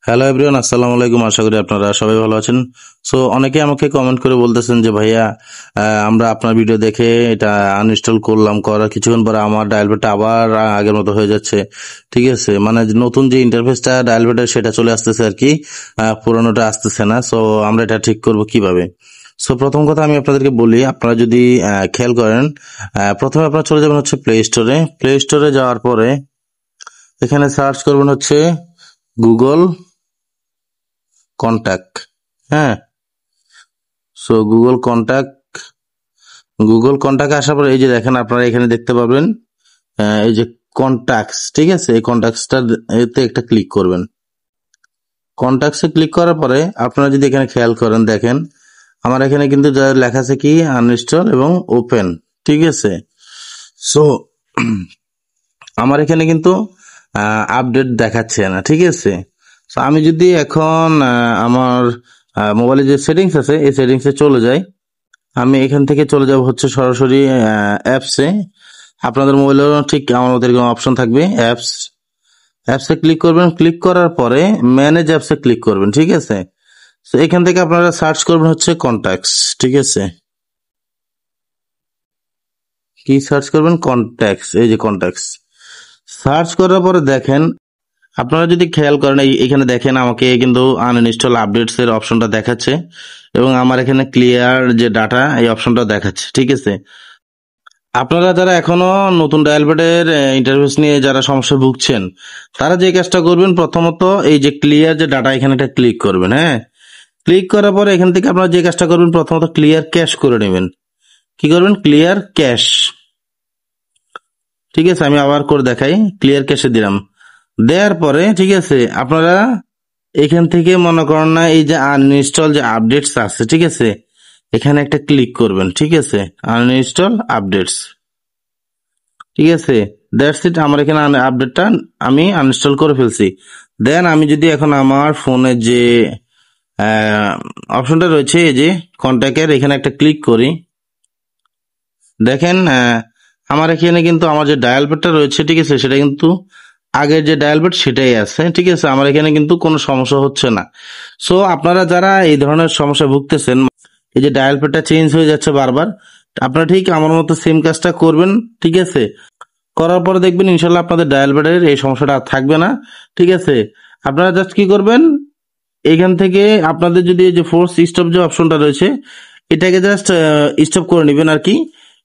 Hello everyone, আসসালামু আলাইকুম। আশা করি আপনারা সবাই ভালো আছেন। সো অনেকে আমাকে কমেন্ট করে বলতেছেন যে ভাইয়া, আমরা আপনার ভিডিও দেখে এটা আনইনস্টল করলাম, করার কিছুক্ষণ পরে আমার ডায়াল প্যাডটা আবার আগের মতো হয়ে যাচ্ছে। ঠিক আছে, মানে যে নতুন যে ইন্টারফেসটা ডায়াল প্যাডের সেটা চলে আসতেছে আর কি, পুরোনোটা আসতেছে না। সো আমরা এটা ঠিক করব কিভাবে? সো প্রথম কথা আমি আপনাদেরকে বলি, আপনারা যদি খেয়াল করেন, প্রথমে আপনারা চলে যাবেন হচ্ছে প্লে স্টোরে। প্লে স্টোরে যাওয়ার পরে এখানে সার্চ করবেন হচ্ছে গুগল কন্ট্যাক্ট। হ্যাঁ, সো গুগল কন্ট্যাক্ট আসার পরে এই যে দেখেন, আপনারা এখানে দেখতে পাবেন এই যে কন্ট্যাক্টস। ঠিক আছে, এই কন্ট্যাক্টসটা এতে একটা ক্লিক করবেন। কন্ট্যাক্টসে ক্লিক করার পরে আপনারা যদি এখানে খেয়াল করেন, দেখেন আমার এখানে কিন্তু যা লেখা আছে কি আনইনস্টল এবং ওপেন। ঠিক আছে, সো আমার এখানে কিন্তু আপডেট দেখাচ্ছে না। ঠিক আছে, তো আমি যদি এখন আমার মোবাইলে যে সেটিংস আছে এই সেটিংসে চলে যাই, আমি এখান থেকে চলে যাব হচ্ছে সরাসরি অ্যাপসে। আপনাদের মোবাইলেও ঠিক আমার মতো এরকম অপশন থাকবে, অ্যাপসে ক্লিক করবেন। ক্লিক করার পরে ম্যানেজ অ্যাপসে ক্লিক করবেন। ঠিক আছে, তো এখান থেকে আপনারা সার্চ করবেন হচ্ছে কন্ট্যাক্টস। ঠিক আছে, কি সার্চ করবেন? কন্ট্যাক্টস। এই যে কন্ট্যাক্টস সার্চ করার পরে দেখেন, আপনারা যদি খেয়াল করেন এখানে দেখেন আমাকে কিন্তু আনইনস্টল আপডেটস এর অপশনটা দেখাচ্ছে এবং আমার এখানে ক্লিয়ার যে ডাটা এই অপশনটা দেখাচ্ছে। ঠিক আছে, আপনারা যারা এখনো নতুন ডায়াল প্যাডের ইন্টারফেস নিয়ে যারা সমস্যা ভুগছেন, তারা যে কাজটা করবেন, প্রথমত এই যে ক্লিয়ার যে ডাটা এখানে একটা ক্লিক করবেন। হ্যাঁ, ক্লিক করার পরে এখান থেকে আপনারা যে কাজটা করবেন, প্রথমত ক্লিয়ার ক্যাশ করে নেবেন। কি করবেন? Clear cash. ঠিক আছে, আমি আবার করে দেখাই। ক্লিয়ার ক্যাশে দিলাম, দেওয়ার পরে ঠিক আছে, আপনারা এখান থেকে মনে করেন না এই যে আনইনস্টল যে আপডেটস আছে, ঠিক আছে, এখানে একটা ক্লিক করবেন। ঠিক আছে, আনইনস্টল আপডেটস। ঠিক আছে, দ্যাটস ইট। আমার এখানে আপডেটটা আমি আনইনস্টল করে ফেলছি। দেন আমি যদি এখন আমার ফোনে যে অপশনটা রয়েছে এই যে কন্ট্যাক্টের, এখানে একটা ক্লিক করি, দেখেন আমার এখানে কিন্তু আমার যে ডায়াল প্যাডটা রয়েছে, ঠিক আছে, সেটা কিন্তু আগের যে ডায়াল প্যাড সেটাই আছে। ঠিক আছে, আমার এখানে কিন্তু কোনো সমস্যা হচ্ছে না। সো আপনারা যারা এই ধরনের সমস্যা ভুগতেছেন, এই যে ডায়াল প্যাডটা চেঞ্জ হয়ে যাচ্ছে বারবার, আপনারা ঠিক আমার মতো সেম কাজটা করবেন। ঠিক আছে, করার পরে দেখবেন ইনশাল্লাহ আপনাদের ডায়াল প্যাডের এই সমস্যাটা আর থাকবে না। ঠিক আছে, আপনারা জাস্ট কি করবেন, এখান থেকে আপনাদের যদি এই যে ফোর্স স্টপ যে অপশনটা রয়েছে, এটাকে জাস্ট স্টপ করে নেবেন আর কি।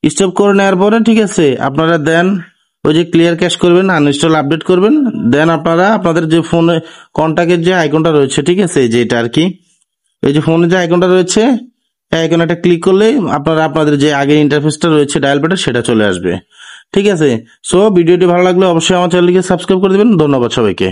স্টপ করে নেওয়ার পরে ঠিক আছে, আপনারা দেন ওই যে ক্লিয়ার ক্যাশ করবেন, আনইনস্টল আপডেট করবেন। দেন আপনারা আপনাদের যে ফোনে কন্ট্যাক্টের যে আইকনটা রয়েছে, ঠিক আছে, যে এটা আর কি, এই যে ফোনে যে আইকনটা রয়েছে, এই আইকনে একটা ক্লিক করলে আপনারা আপনাদের যে আগের ইন্টারফেসটা রয়েছে ডায়াল প্যাডের সেটা চলে আসবে। ঠিক আছে, সো ভিডিওটি ভালো লাগলে অবশ্যই আমার চ্যানেলকে সাবস্ক্রাইব করে দেবেন। ধন্যবাদ সবাইকে।